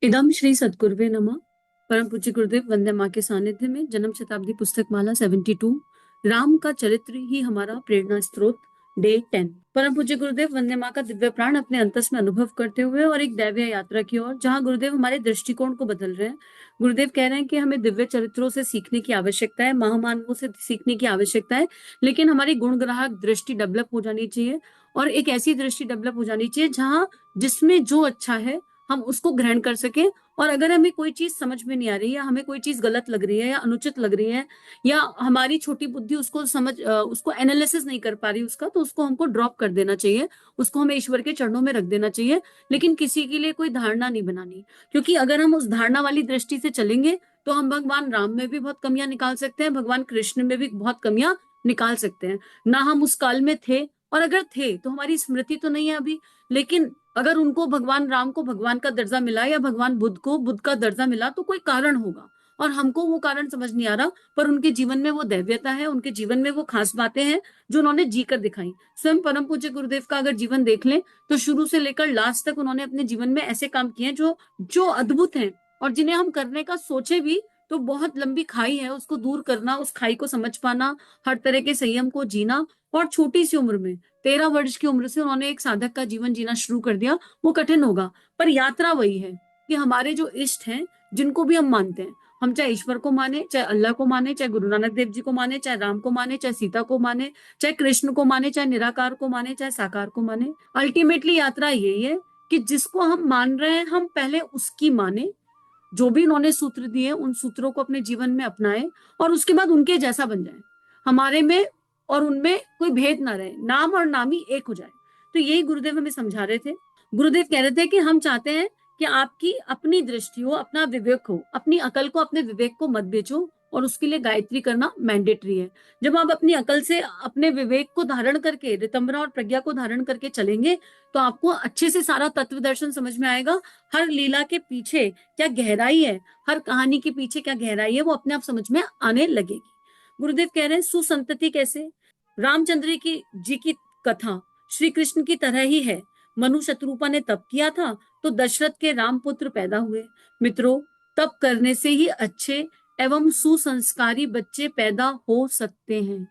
इदम श्री सद्गुरुवे नमः। परम पूज्य गुरुदेव वंदे माँ के सानिध्य में जन्म शताब्दी पुस्तक माला 72 राम का चरित्र ही हमारा प्रेरणा स्रोत डे 10। परम पूज्य गुरुदेव वंदे माँ का दिव्य प्राण अपने अंतस में अनुभव करते हुए और एक दैवीय यात्रा की ओर, जहाँ गुरुदेव हमारे दृष्टिकोण को बदल रहे हैं। गुरुदेव कह रहे हैं कि हमें दिव्य चरित्रों से सीखने की आवश्यकता है, महामानवों से सीखने की आवश्यकता है, लेकिन हमारी गुणग्राहक दृष्टि डेवलप हो जानी चाहिए और एक ऐसी दृष्टि डेवलप हो जानी चाहिए जहाँ जिसमें जो अच्छा है हम उसको ग्रहण कर सकें। और अगर हमें कोई चीज समझ में नहीं आ रही है, हमें कोई चीज गलत लग रही है या अनुचित लग रही है, या हमारी छोटी बुद्धि उसको उसको एनालिसिस नहीं कर पा रही उसका, तो उसको हमको ड्रॉप कर देना चाहिए, उसको हमें ईश्वर के चरणों में रख देना चाहिए। लेकिन किसी के लिए कोई धारणा नहीं बनानी, क्योंकि अगर हम उस धारणा वाली दृष्टि से चलेंगे तो हम भगवान राम में भी बहुत कमियां निकाल सकते हैं, भगवान कृष्ण में भी बहुत कमियां निकाल सकते हैं। ना हम उस काल में थे, और अगर थे तो हमारी स्मृति तो नहीं है अभी। लेकिन अगर उनको, भगवान राम को भगवान का दर्जा मिला या भगवान बुद्ध को बुद्ध का दर्जा मिला, तो कोई कारण होगा और हमको वो कारण समझ नहीं आ रहा। पर उनके जीवन में वो दैव्यता है, उनके जीवन में वो खास बातें हैं जो उन्होंने जीकर दिखाई। स्वयं परम पूज्य गुरुदेव का अगर जीवन देख लें तो शुरू से लेकर लास्ट तक उन्होंने अपने जीवन में ऐसे काम किए हैं जो जो अद्भुत हैं, और जिन्हें हम करने का सोचे भी तो बहुत लंबी खाई है, उसको दूर करना, उस खाई को समझ पाना, हर तरह के संयम को जीना। और छोटी सी उम्र में, 13 वर्ष की उम्र से उन्होंने एक साधक का जीवन जीना शुरू कर दिया। वो कठिन होगा, पर यात्रा वही है कि हमारे जो इष्ट हैं, जिनको भी हम मानते हैं, हम चाहे ईश्वर को माने, चाहे अल्लाह को माने, चाहे गुरु नानक देव जी को माने, चाहे राम को माने, चाहे सीता को माने, चाहे कृष्ण को माने, चाहे निराकार को माने, चाहे साकार को माने, अल्टीमेटली यात्रा यही है कि जिसको हम मान रहे हैं हम पहले उसकी माने, जो भी उन्होंने सूत्र दिए उन सूत्रों को अपने जीवन में अपनाए, और उसके बाद उनके जैसा बन जाए। हमारे में और उनमें कोई भेद ना रहे, नाम और नामी एक हो जाए। तो यही गुरुदेव हमें समझा रहे थे। गुरुदेव कह रहे थे कि हम चाहते हैं कि आपकी अपनी दृष्टि हो, अपना विवेक हो, अपनी अकल को, अपने विवेक को मत बेचो, और उसके लिए गायत्री करना मैंडेटरी है। जब आप अपनी अकल से अपने विवेक को धारण करके, रितंबरा और प्रज्ञा को धारण करके चलेंगे, तो आपको अच्छे से सारा तत्व दर्शन समझ में आएगा। हर लीला के पीछे क्या गहराई है, हर कहानी के पीछे क्या गहराई है, वो अपने आप समझ में आने लगेगी। गुरुदेव कह रहे हैं सुसंतति कैसे। रामचंद्र की जी की कथा श्री कृष्ण की तरह ही है। मनु शत्रुपा ने तप किया था तो दशरथ के राम पुत्र पैदा हुए। मित्रों, तप करने से ही अच्छे एवं सुसंस्कारी बच्चे पैदा हो सकते हैं।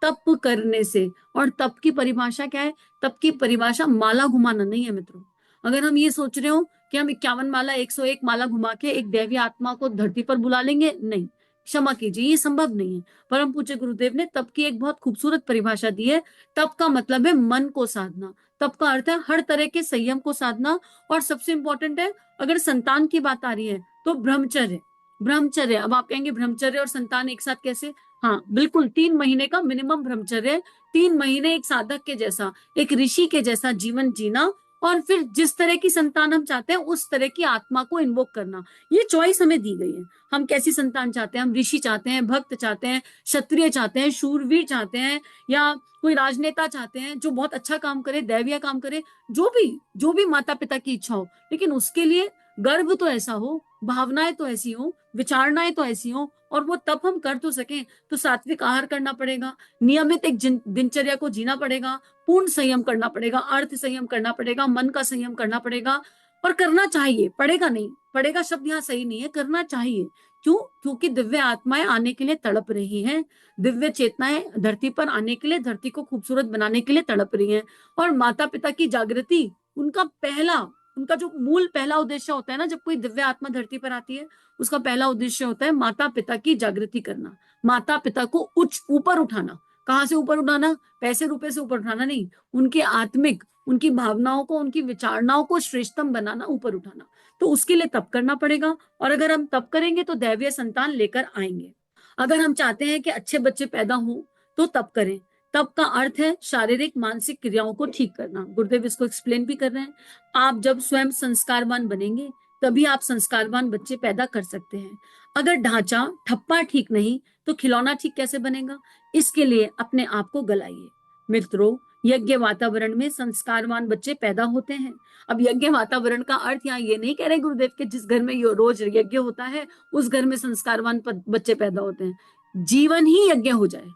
तप करने से। और तप की परिभाषा क्या है? तप की परिभाषा माला घुमाना नहीं है मित्रों। अगर हम ये सोच रहे हो कि हम 51 माला, 101 माला घुमा के एक दैवी आत्मा को धरती पर बुला लेंगे, नहीं, क्षमा कीजिए, ये संभव नहीं है। परम पूज्य गुरुदेव ने तप की एक बहुत खूबसूरत परिभाषा दी है। तप का मतलब है मन को साधना। तप का अर्थ है हर तरह के संयम को साधना। और सबसे इंपॉर्टेंट है, अगर संतान की बात आ रही है तो ब्रह्मचर्य। ब्रह्मचर्य, अब आप कहेंगे ब्रह्मचर्य और संतान एक साथ कैसे? हाँ बिल्कुल, 3 महीने का मिनिमम ब्रह्मचर्य। 3 महीने एक साधक के जैसा, एक ऋषि के जैसा जीवन जीना, और फिर जिस तरह की संतान हम चाहते हैं उस तरह की आत्मा को इन्वोक करना। ये चॉइस हमें दी गई है। हम कैसी संतान चाहते हैं? हम ऋषि चाहते हैं, भक्त चाहते हैं, क्षत्रिय चाहते हैं, शूरवीर चाहते हैं, या कोई राजनेता चाहते हैं जो बहुत अच्छा काम करे, दैवीय काम करे, जो भी माता पिता की इच्छा हो। लेकिन उसके लिए गर्व तो ऐसा हो, भावनाएं तो ऐसी हो, विचारणाएं तो ऐसी हो, और वो तब हम कर तो सकें। तो सात्विक आहार करना पड़ेगा, नियमित एक दिनचर्या को जीना पड़ेगा, पूर्ण संयम करना पड़ेगा, अर्थ संयम करना पड़ेगा, मन का संयम करना पड़ेगा। और करना चाहिए, पड़ेगा नहीं, पड़ेगा शब्द यहाँ सही नहीं है, करना चाहिए। क्यों? क्योंकि दिव्य आत्माएं आने के लिए तड़प रही हैं, दिव्य चेतनाएं धरती पर आने के लिए, धरती को खूबसूरत बनाने के लिए तड़प रही हैं। और माता पिता की जागृति, उनका जो मूल पहला उद्देश्य होता है ना, जब कोई दिव्य आत्मा धरती पर आती है, उसका पहला उद्देश्य होता है माता पिता की जागृति करना, माता पिता को उच्च ऊपर उठाना। कहाँ से ऊपर उठाना? पैसे रुपए से ऊपर उठाना नहीं, उनके आत्मिक, उनकी भावनाओं को, उनकी विचारणाओं को श्रेष्ठतम बनाना, ऊपर उठाना। तो उसके लिए तप करना पड़ेगा, और अगर हम तप करेंगे तो दैवीय संतान लेकर आएंगे। अगर हम चाहते हैं कि अच्छे बच्चे पैदा हो तो तप करें। तप का अर्थ है शारीरिक मानसिक क्रियाओं को ठीक करना। गुरुदेव इसको एक्सप्लेन भी कर रहे हैं। आप जब स्वयं संस्कारवान बनेंगे तभी आप संस्कारवान बच्चे पैदा कर सकते हैं। अगर ढांचा ठप्पा ठीक नहीं तो खिलौना ठीक कैसे बनेगा? इसके लिए अपने आप को गलाइए। मित्रों, यज्ञ वातावरण में संस्कारवान बच्चे पैदा होते हैं। अब यज्ञ वातावरण का अर्थ यहाँ ये नहीं कह रहे गुरुदेव के जिस घर में रोज यज्ञ होता है उस घर में संस्कारवान बच्चे पैदा होते हैं। जीवन ही यज्ञ हो जाए,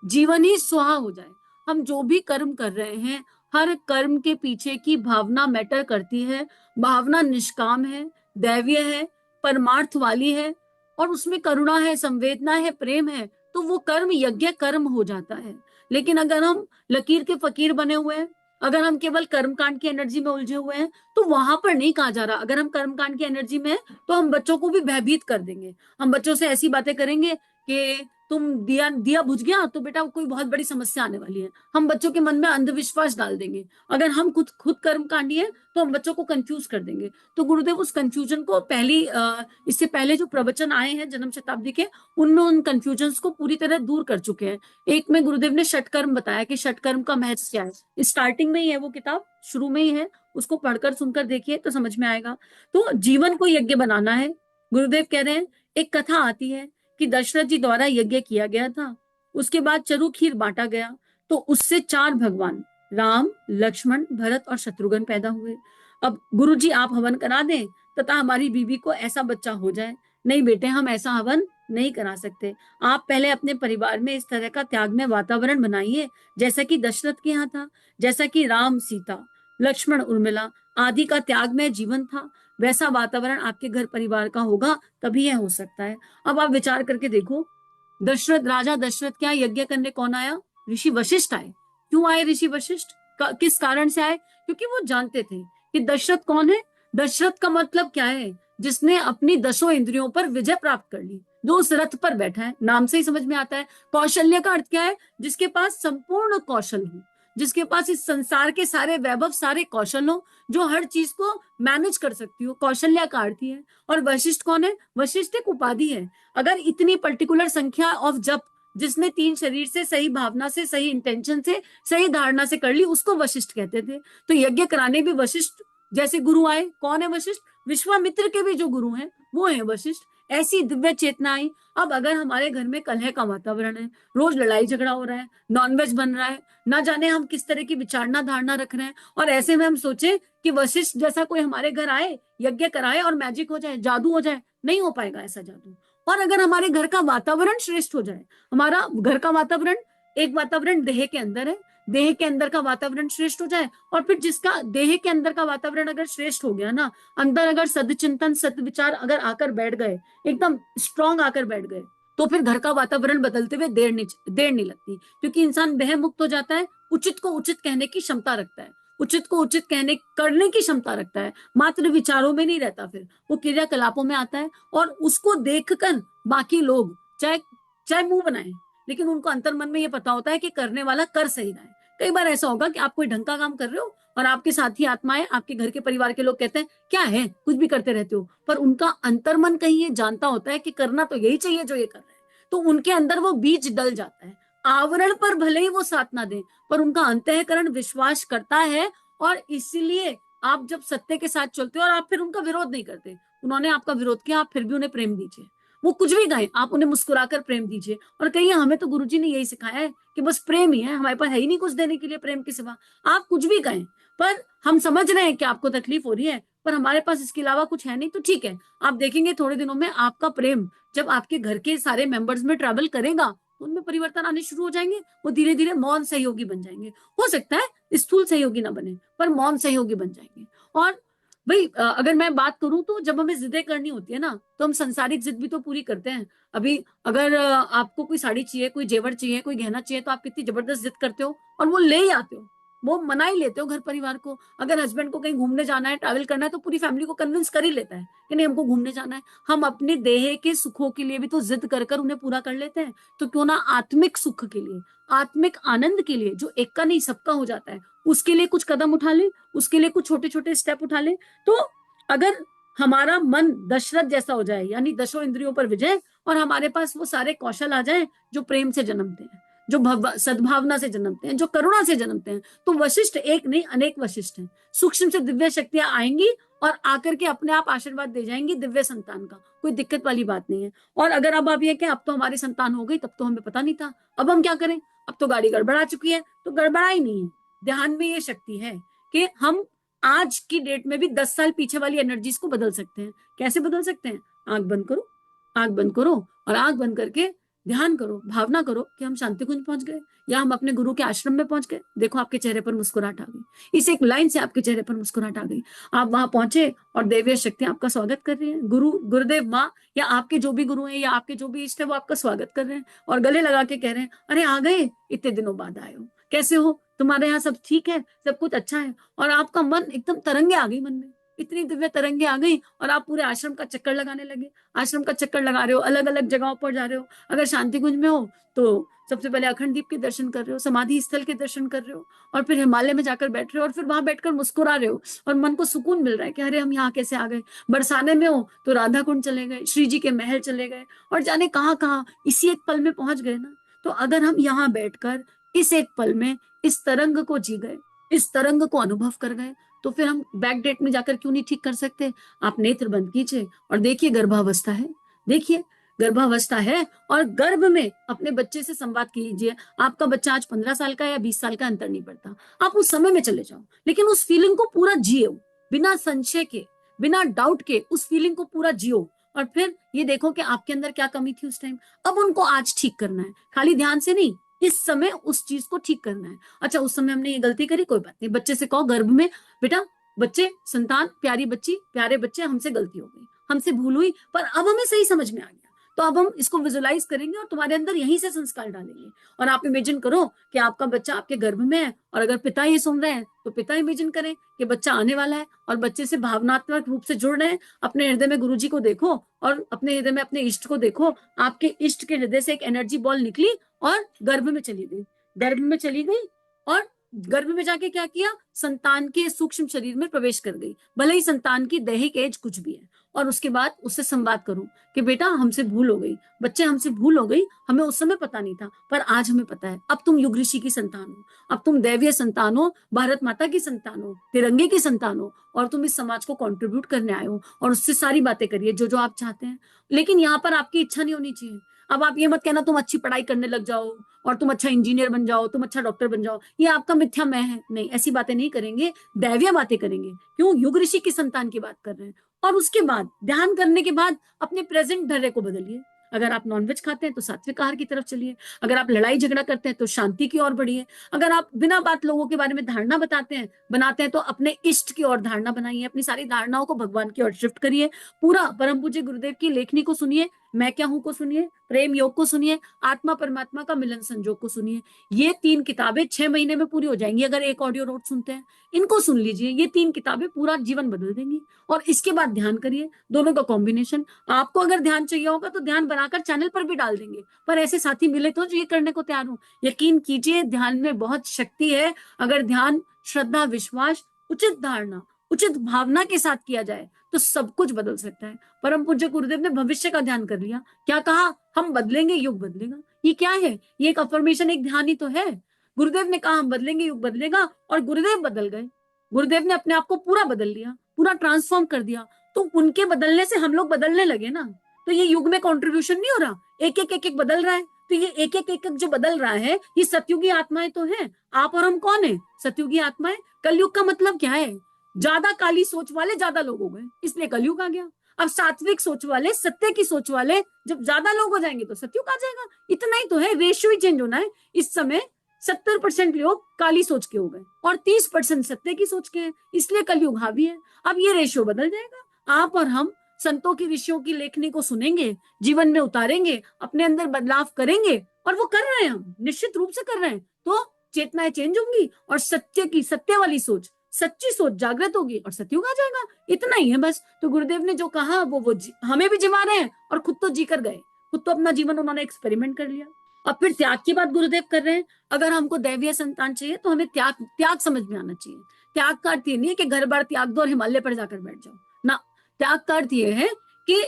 जीवन ही सुहा हो जाए। हम जो भी कर्म कर रहे हैं, हर कर्म के पीछे की भावना मैटर करती है। भावना निष्काम है, दैवीय है, परमार्थ वाली है और उसमें करुणा है, संवेदना है, प्रेम है, तो वो कर्म यज्ञ कर्म हो जाता है। लेकिन अगर हम लकीर के फकीर बने हुए हैं, अगर हम केवल कर्मकांड की एनर्जी में उलझे हुए हैं, तो वहां पर नहीं कहा जा रहा। अगर हम कर्मकांड की एनर्जी में हैं, तो हम बच्चों को भी भयभीत कर देंगे। हम बच्चों से ऐसी बातें करेंगे कि तुम दिया दिया बुझ गया तो बेटा कोई बहुत बड़ी समस्या आने वाली है। हम बच्चों के मन में अंधविश्वास डाल देंगे। अगर हम खुद खुद कर्मकांडी है तो हम बच्चों को कंफ्यूज कर देंगे। तो गुरुदेव उस कंफ्यूजन को इससे पहले जो प्रवचन आए हैं जन्म शताब्दी के, उनमें उन कंफ्यूजन को पूरी तरह दूर कर चुके हैं। एक में गुरुदेव ने षटकर्म बताया कि षटकर्म का महत्व क्या है। स्टार्टिंग में ही है वो किताब, शुरू में ही है, उसको पढ़कर सुनकर देखिए तो समझ में आएगा। तो जीवन को यज्ञ बनाना है। गुरुदेव कह रहे हैं, एक कथा आती है कि दशरथ जी द्वारा यज्ञ किया गया था, उसके बाद चरु खीर बांटा गया, तो उससे 4 भगवान राम, लक्ष्मण, भरत और शत्रुघ्न पैदा हुए। अब गुरु जी आप हवन करा दें तथा हमारी बीवी को ऐसा बच्चा हो जाए। नहीं बेटे, हम ऐसा हवन नहीं करा सकते। आप पहले अपने परिवार में इस तरह का त्यागमय वातावरण बनाइए जैसा कि दशरथ के यहाँ था, जैसा कि राम सीता, लक्ष्मण उर्मिला आदि का त्यागमय जीवन था। वैसा वातावरण आपके घर परिवार का होगा, तभी यह हो सकता है। अब आप विचार करके देखो, राजा दशरथ क्या यज्ञ करने कौन आया? ऋषि वशिष्ठ आए। क्यों आए ऋषि वशिष्ठ? किस कारण से आए? क्योंकि वो जानते थे कि दशरथ कौन है। दशरथ का मतलब क्या है? जिसने अपनी 10 इंद्रियों पर विजय प्राप्त कर ली, जो उस रथ पर बैठा है। नाम से ही समझ में आता है। कौशल्य का अर्थ क्या है? जिसके पास संपूर्ण कौशल हो, जिसके पास इस संसार के सारे वैभव, सारे कौशल हो, जो हर चीज को मैनेज कर सकती हो, कौशल्य का अर्थ ही है। और वशिष्ठ कौन है? वशिष्ठ एक उपाधि है। अगर इतनी पर्टिकुलर संख्या ऑफ जप जिसने 3 शरीर से, सही भावना से, सही इंटेंशन से, सही धारणा से कर ली, उसको वशिष्ठ कहते थे। तो यज्ञ कराने भी वशिष्ठ जैसे गुरु आए। कौन है वशिष्ठ? विश्वामित्र के भी जो गुरु हैं वो है वशिष्ठ। ऐसी दिव्य चेतना आई। अब अगर हमारे घर में कलह का वातावरण है, रोज लड़ाई झगड़ा हो रहा है, नॉनवेज बन रहा है, ना जाने हम किस तरह की विचारना धारणा रख रहे हैं, और ऐसे में हम सोचे कि वशिष्ठ जैसा कोई हमारे घर आए, यज्ञ कराए और मैजिक हो जाए, जादू हो जाए, नहीं हो पाएगा ऐसा जादू। और अगर हमारे घर का वातावरण श्रेष्ठ हो जाए, हमारा घर का वातावरण, एक वातावरण देह के अंदर है, देह के अंदर का वातावरण श्रेष्ठ हो जाए, और फिर जिसका देह के अंदर का वातावरण अगर श्रेष्ठ हो गया ना, अंदर अगर सदचिंतन, सदविचार अगर आकर बैठ गए, एकदम स्ट्रांग आकर बैठ गए, तो फिर घर का वातावरण बदलते हुए देर नहीं लगती। क्योंकि इंसान भय मुक्त हो जाता है, उचित को उचित कहने की क्षमता रखता है, उचित को उचित कहने करने की क्षमता रखता है, मात्र विचारों में नहीं रहता, फिर वो क्रियाकलापों में आता है। और उसको देखकर बाकी लोग चाहे चाहे मुंह बनाए, लेकिन उनको अंतर मन में ये पता होता है कि करने वाला कर सही रहा है। कई बार ऐसा होगा कि आप कोई ढंग का काम कर रहे हो और आपके साथी आत्माएं, आपके घर के परिवार के लोग कहते हैं क्या है, कुछ भी करते रहते हो, पर उनका अंतर्मन कहीं ये जानता होता है कि करना तो यही चाहिए जो ये कर रहे हैं। तो उनके अंदर वो बीज डल जाता है। आवरण पर भले ही वो साथ ना दे, पर उनका अंतःकरण विश्वास करता है। और इसलिए आप जब सत्य के साथ चलते हो और आप फिर उनका विरोध नहीं करते, उन्होंने आपका विरोध किया, आप फिर भी उन्हें प्रेम दीजिए। वो कुछ भी कहें, आप उन्हें मुस्कुराकर प्रेम दीजिए। और कहिए हमें तो गुरुजी ने यही सिखाया है कि बस प्रेम ही है, हमारे पास है ही नहीं कुछ देने के लिए प्रेम के सिवा। आप कुछ भी कहें, पर हम समझ रहे हैं कि आपको तकलीफ हो रही है, पर हमारे पास इसके अलावा कुछ है नहीं, तो ठीक है। आप देखेंगे थोड़े दिनों में आपका प्रेम जब आपके घर के सारे मेंबर्स में ट्रेवल करेगा, उनमें परिवर्तन आने शुरू हो जाएंगे। वो धीरे धीरे मौन सहयोगी बन जाएंगे। हो सकता है स्थूल सहयोगी ना बने, पर मौन सहयोगी बन जाएंगे। और भाई अगर मैं बात करूं तो जब हमें जिद्दें करनी होती है ना, तो हम संसारिक जिद भी तो पूरी करते हैं। अभी अगर आपको कोई साड़ी चाहिए, कोई जेवर चाहिए, कोई गहना चाहिए, तो आप कितनी जबरदस्त जिद करते हो और वो ले ही आते हो, वो मना ही लेते हो घर परिवार को। अगर हस्बैंड को कहीं घूमने जाना है, ट्रैवल करना है, तो पूरी फैमिली को कन्विंस कर ही लेता है कि नहीं हमको घूमने जाना है। हम अपने देह के सुखों के लिए भी तो जिद कर कर उन्हें पूरा कर लेते हैं। तो क्यों ना आत्मिक सुख के लिए, आत्मिक आनंद के लिए, जो एक का नहीं सबका हो जाता है, उसके लिए कुछ कदम उठा ले, उसके लिए कुछ छोटे छोटे स्टेप उठा ले। तो अगर हमारा मन दशरथ जैसा हो जाए, यानी 10 इंद्रियों पर विजय, और हमारे पास वो सारे कौशल आ जाए जो प्रेम से जन्मते हैं, जो सद्भावना से जन्मते हैं, जो करुणा से जन्मते हैं, तो वशिष्ठ एक नहीं अनेक वशिष्ठ हैं। सूक्ष्म से दिव्य शक्तियां आएंगी और आकर के अपने आप आशीर्वाद दे जाएंगी दिव्य संतान का। कोई दिक्कत वाली बात नहीं है। और अगर अब आप ये कि अब तो हमारी संतान हो गई, तब तो हमें पता नहीं था, अब हम क्या करें, अब तो गाड़ी गड़बड़ा चुकी है, तो गड़बड़ा ही नहीं है। ध्यान में ये शक्ति है कि हम आज की डेट में भी 10 साल पीछे वाली एनर्जीज को बदल सकते हैं। कैसे बदल सकते हैं? आंख बंद करो, आंख बंद करो और आंख बंद करके ध्यान करो, भावना करो कि हम शांति कुंज पहुंच गए या हम अपने गुरु के आश्रम में पहुंच गए। देखो आपके चेहरे पर मुस्कुराहट आ गई, इस एक लाइन से आपके चेहरे पर मुस्कुराहट आ गई। आप वहां पहुंचे और देवीय शक्तियां आपका स्वागत कर रही हैं। गुरु, गुरुदेव, माँ या आपके जो भी गुरु हैं या आपके जो भी इष्ट है वो आपका स्वागत कर रहे हैं और गले लगा के कह रहे हैं, अरे आ गए, इतने दिनों बाद आए हो, कैसे हो, तुम्हारे यहाँ सब ठीक है, सब कुछ अच्छा है। और आपका मन एकदम तरंगे आ गई, मन में इतनी दिव्य तरंगे आ गई और आप पूरे आश्रम का चक्कर लगाने लगे। आश्रम का चक्कर लगा रहे हो, अलग अलग जगहों पर जा रहे हो। अगर शांति कुंज में हो तो सबसे पहले अखंड दीप के दर्शन कर रहे हो, समाधि स्थल के दर्शन कर रहे हो और फिर हिमालय में जाकर बैठ रहे हो और फिर वहां बैठकर मुस्कुरा रहे हो और मन को सुकून मिल रहा है कि अरे हम यहाँ कैसे आ गए। बरसाने में हो तो राधा कुंड चले गए, श्री जी के महल चले गए और जाने कहाँ कहाँ इसी एक पल में पहुंच गए ना। तो अगर हम यहाँ बैठकर इस एक पल में इस तरंग को जी गए, इस तरंग को अनुभव कर गए, तो फिर हम बैक डेट में जाकर क्यों नहीं ठीक कर सकते। आप नेत्र बंद कीजिए और देखिए गर्भावस्था है, देखिए गर्भावस्था है और गर्भ में अपने बच्चे से संवाद कीजिए। आपका बच्चा आज 15 साल का या 20 साल का अंतर नहीं पड़ता, आप उस समय में चले जाओ लेकिन उस फीलिंग को पूरा जियो, बिना संशय के, बिना डाउट के उस फीलिंग को पूरा जियो और फिर ये देखो कि आपके अंदर क्या कमी थी उस टाइम, अब उनको आज ठीक करना है। खाली ध्यान से नहीं, इस समय उस चीज को ठीक करना है। अच्छा उस समय हमने ये गलती करी, कोई बात नहीं, बच्चे से कहो गर्भ में, बेटा, बच्चे, संतान, प्यारी बच्ची, प्यारे बच्चे, हमसे गलती हो गई, हमसे भूल हुई, पर अब हमें सही समझ में आ गया, तो अब हम इसको विजुलाइज करेंगे और तुम्हारे अंदर यहीं से संस्कार डालेंगे। और आप इमेजिन करो कि आपका बच्चा आपके गर्भ में है और अगर पिता ये सुन रहे हैं तो पिता इमेजिन करें कि बच्चा आने वाला है और बच्चे से भावनात्मक रूप से जुड़ रहे हैं। अपने हृदय में गुरुजी को देखो और अपने हृदय में अपने इष्ट को देखो। आपके इष्ट के हृदय से एक एनर्जी बॉल निकली और गर्भ में चली गई, गर्भ में चली गई और गर्भ में जाके क्या किया, संतान के सूक्ष्म शरीर में प्रवेश कर गई, भले ही संतान की दैहिक एज कुछ भी है। और उसके बाद उससे संवाद करूं कि बेटा हमसे भूल हो गई, बच्चे हमसे भूल हो गई, हमें उस समय पता नहीं था पर आज हमें पता है। अब तुम युग ऋषि की संतान हो, अब तुम दैवीय संतान हो, भारत माता की संतान हो, तिरंगे की संतान हो और तुम इस समाज को कंट्रीब्यूट करने आए हो और उससे सारी बातें करिए जो जो आप चाहते हैं। लेकिन यहाँ पर आपकी इच्छा नहीं होनी चाहिए। अब आप ये मत कहना तुम अच्छी पढ़ाई करने लग जाओ और तुम अच्छा इंजीनियर बन जाओ, तुम अच्छा डॉक्टर बन जाओ, ये आपका मिथ्या मैं है। नहीं, ऐसी बातें नहीं करेंगे, दैवीय बातें करेंगे। क्यों, युग ऋषि की संतान की बात कर रहे हैं। और उसके बाद ध्यान करने के बाद अपने प्रेजेंट धैर्य को बदलिए। अगर आप नॉनवेज खाते हैं तो सात्विक आहार की तरफ चलिए, अगर आप लड़ाई झगड़ा करते हैं तो शांति की ओर बढ़िए, अगर आप बिना बात लोगों के बारे में धारणा बनाते हैं तो अपने इष्ट की ओर धारणा बनाइए, अपनी सारी धारणाओं को भगवान की ओर शिफ्ट करिए। पूरा परम पूज्य गुरुदेव की लेखनी को सुनिए, मैं क्या हूं को सुनिए, प्रेम योग को सुनिए, आत्मा परमात्मा का मिलन संजोग को सुनिए। ये 3 किताबें 6 महीने में पूरी हो जाएंगी अगर एक ऑडियो नोट सुनते हैं। इनको सुन लीजिए, ये 3 किताबें पूरा जीवन बदल देंगी। और इसके बाद ध्यान करिए, दोनों का कॉम्बिनेशन। आपको अगर ध्यान चाहिए होगा तो ध्यान बनाकर चैनल पर भी डाल देंगे, पर ऐसे साथी मिले तो जो ये करने को तैयार हो। यकीन कीजिए ध्यान में बहुत शक्ति है। अगर ध्यान श्रद्धा, विश्वास, उचित धारणा, उचित भावना के साथ किया जाए तो सब कुछ बदल सकता है। परम पूज्य गुरुदेव ने भविष्य का ध्यान कर लिया, क्या कहा, हम बदलेंगे युग बदलेगा। ये क्या है, ये एक अफर्मेशन, एक ध्यान ही तो है। गुरुदेव ने कहा हम बदलेंगे युग बदलेगा और गुरुदेव बदल गए। गुरुदेव ने अपने आप को पूरा बदल लिया, पूरा ट्रांसफॉर्म कर दिया, तो उनके बदलने से हम लोग बदलने लगे ना। तो ये युग में कंट्रीब्यूशन नहीं हो रहा, एक एक एक एक बदल रहा है। तो ये एक एक एक एक जो बदल रहा है ये सतयुगी आत्माएं तो है। आप और हम कौन है, सतयुगी आत्माएं। कलयुग का मतलब क्या है, ज्यादा काली सोच वाले ज्यादा लोग हो गए इसलिए कलयुग आ गया। अब सात्विक सोच वाले, सत्य की सोच वाले जब ज्यादा लोग हो जाएंगे तो सतयुग आ जाएगा। इतना ही तो है, रेशियो ही चेंज होना है। इस समय 70% लोग काली सोच के हो गए और 30% सत्य की सोच के हैं, इसलिए कलयुग हावी है। अब ये रेशियो बदल जाएगा। आप और हम संतों की, ऋषियों की लेखनी को सुनेंगे, जीवन में उतारेंगे, अपने अंदर बदलाव करेंगे और वो कर रहे हैं, हम निश्चित रूप से कर रहे हैं। तो चेतनाएं चेंज होंगी और सत्य की, सत्य वाली सोच, सच्ची सोच जागृत होगी और सतयुग आ जाएगा। इतना ही है बस। तो गुरुदेव ने जो कहा वो हमें भी जिमा रहे हैं और खुद तो जी कर गए, खुद तो अपना जीवन उन्होंने एक्सपेरिमेंट कर लिया। अब फिर त्याग की बात गुरुदेव कर रहे हैं। अगर हमको दैवीय संतान चाहिए तो हमें त्याग, त्याग समझ में आना चाहिए। त्याग का अर्थ ये नहीं है कि घर बार त्याग दो और हिमालय पर जाकर बैठ जाओ ना। त्याग का अर्थ ये है कि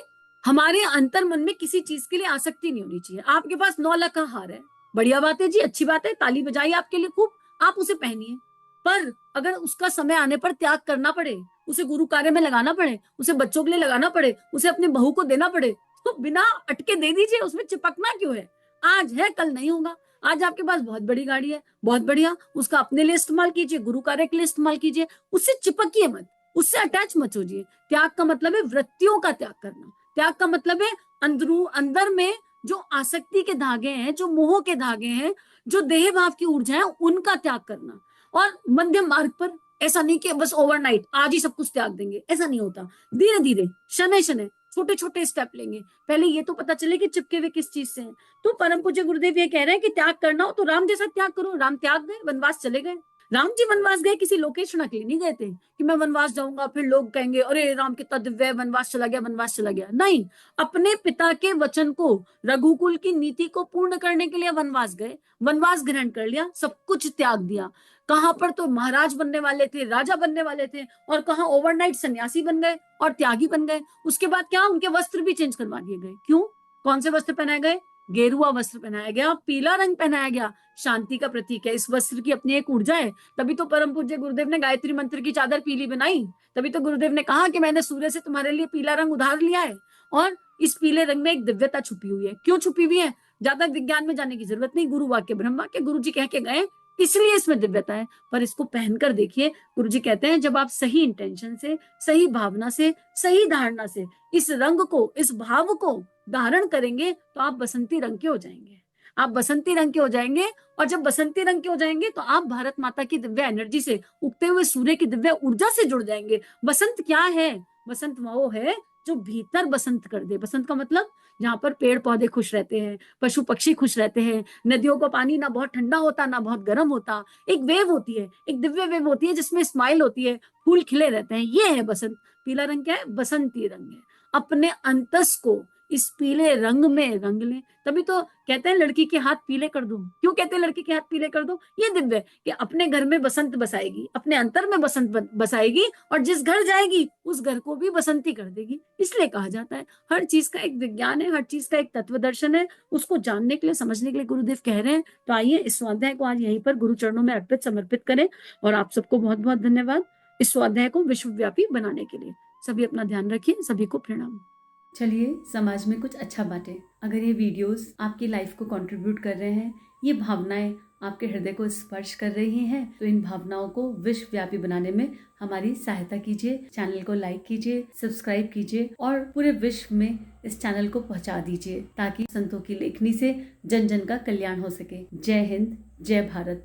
हमारे अंतर मन में किसी चीज के लिए आसक्ति नहीं होनी चाहिए। आपके पास 9 लाख का हार है, बढ़िया बात है जी, अच्छी बात है, ताली बजाइए आपके लिए खूब, आप उसे पहनिए। पर अगर उसका समय आने पर त्याग करना पड़े, उसे गुरु कार्य में लगाना पड़े, उसे बच्चों के लिए लगाना पड़े, उसे अपनी बहू को देना पड़े, तो बिना अटके दे दीजिए। उसमें चिपकना क्यों है, आज है कल नहीं होगा। आज आपके पास बहुत बड़ी गाड़ी है, बहुत बढ़िया, उसका अपने लिए इस्तेमाल कीजिए, गुरु कार्य के लिए इस्तेमाल कीजिए, उससे चिपकिए मत, उससे अटैच मत होइए। त्याग का मतलब है वृत्तियों का त्याग करना। त्याग का मतलब है अंदर में जो आसक्ति के धागे हैं, जो मोह के धागे हैं, जो देह भाव की ऊर्जा है, उनका त्याग करना। और मध्यम मार्ग पर ऐसा नहीं कि बस ओवरनाइट आज ही सब कुछ त्याग देंगे, ऐसा नहीं होता। धीरे धीरे, शनै शनै, छोटे छोटे स्टेप लेंगे। पहले ये तो पता चले कि चिपके हुए किस चीज से हैं। तो परम पूज्य गुरुदेव ये कह रहे हैं कि त्याग करना हो तो राम जैसा त्याग करो। राम त्याग गए, वनवास चले गए। राम जी वनवास गए किसी लोकेशना के लिए नहीं गए थे कि मैं वनवास जाऊंगा फिर लोग कहेंगे अरे राम कितना दिव्य है, वनवास चला गया, वनवास चला गया। नहीं, अपने पिता के वचन को, रघुकुल की नीति को पूर्ण करने के लिए वनवास गए, वनवास ग्रहण कर लिया, सब कुछ त्याग दिया। कहां पर तो महाराज बनने वाले थे, राजा बनने वाले थे, और कहां ओवरनाइट सन्यासी बन गए और त्यागी बन गए। उसके बाद क्या, उनके वस्त्र भी चेंज करवा दिए गए। क्यों? कौन से वस्त्र पहनाए गए? गेरुआ वस्त्र पहनाया गया, पीला रंग पहनाया गया, शांति का प्रतीक है। इस वस्त्र की अपनी एक ऊर्जा है। तभी तो परम पूज्य गुरुदेव ने गायत्री मंत्र की चादर पीली बनाई। तभी तो गुरुदेव ने कहा कि मैंने सूर्य से तुम्हारे लिए पीला रंग उधार लिया है, और इस पीले रंग में एक दिव्यता छुपी हुई है। क्यों छुपी हुई है? ज्यादा विज्ञान में जाने की जरूरत नहीं। गुरु वाक्य ब्रह्म वाक्य, गुरु जी कह के गए, इसलिए इसमें दिव्यता है। पर इसको पहनकर देखिए, गुरु जी कहते हैं जब आप सही इंटेंशन से, सही भावना से, सही धारणा से इस रंग को, इस भाव को धारण करेंगे तो आप बसंती रंग के हो जाएंगे। आप बसंती रंग के हो जाएंगे, और जब बसंती रंग के हो जाएंगे तो आप भारत माता की दिव्य एनर्जी से, उगते हुए सूर्य की दिव्य ऊर्जा से जुड़ जाएंगे। बसंत क्या है? बसंत वो है जो भीतर बसंत कर दे। बसंत का मतलब जहां पर पेड़ पौधे खुश रहते हैं, पशु पक्षी खुश रहते हैं, नदियों का पानी ना बहुत ठंडा होता ना बहुत गर्म होता, एक वेव होती है, एक दिव्य वेव होती है जिसमें स्माइल होती है, फूल खिले रहते हैं, ये है बसंत। पीला रंग क्या है? बसंती रंग है। अपने अंतस को इस पीले रंग में रंग लें। तभी तो कहते हैं लड़की के हाथ पीले कर दो। क्यों कहते हैं लड़की के हाथ पीले कर दो? ये दिव्य है कि अपने घर में बसंत बसाएगी, अपने अंतर में बसंत बसाएगी, और जिस घर जाएगी उस घर को भी बसंती कर देगी। इसलिए कहा जाता है हर चीज का एक विज्ञान है, हर चीज का एक तत्व दर्शन है। उसको जानने के लिए, समझने के लिए गुरुदेव कह रहे हैं। तो आइए इस स्वाध्याय को आज यहीं पर गुरु चरणों में अर्पित समर्पित करें। और आप सबको बहुत बहुत धन्यवाद इस स्वाध्याय को विश्वव्यापी बनाने के लिए। सभी अपना ध्यान रखिए। सभी को प्रणाम। चलिए समाज में कुछ अच्छा बांटें। अगर ये वीडियोस आपकी लाइफ को कंट्रीब्यूट कर रहे हैं, ये भावनाएं आपके हृदय को स्पर्श कर रही हैं, तो इन भावनाओं को विश्वव्यापी बनाने में हमारी सहायता कीजिए। चैनल को लाइक कीजिए, सब्सक्राइब कीजिए, और पूरे विश्व में इस चैनल को पहुंचा दीजिए, ताकि संतों की लेखनी से जन जन का कल्याण हो सके। जय हिंद, जय भारत।